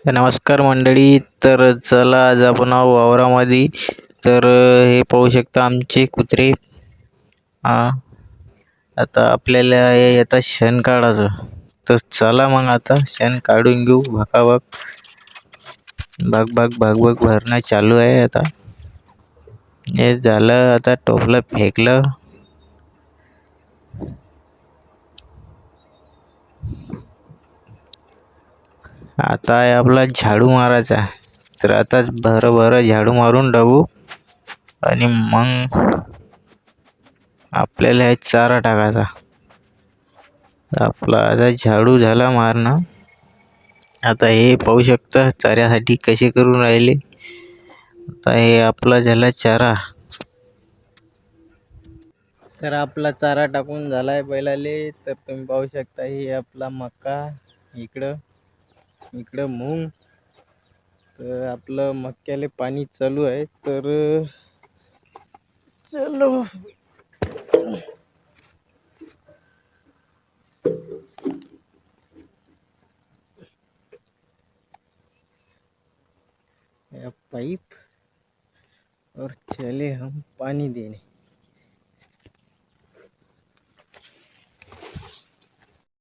नमस्कार मंडळी. तर चला आज आपण आहोत वावरामध्ये. तर हे पाहू शकता आमचे कुत्रे. हा, आता आपल्याला आता शेण काढायचं. तर चला मग आता शेण काढून घेऊ. भाग भाग भाग भाग भाग भरणं चालू आहे आता. हे झालं, आता टोपलं फेकलं. आता आहे आपला झाडू मारायचा. तर आता भरं झाडू मारून टाकू आणि मग आपल्याला हे चारा टाकायचा. आपला आता झाडू झाला मारणं. आता हे पाहू शकता चाऱ्यासाठी कसे करून राहिले. आता हे आपला झाला चारा. तर आपला चारा टाकून झालाय बैलाले. तर तुम्ही पाहू शकता हे आपला मका, इकडं मूग. तर आपलं मक्याले पाणी चालू आहे. तर चलो, पाइप और चले हम पानी देने.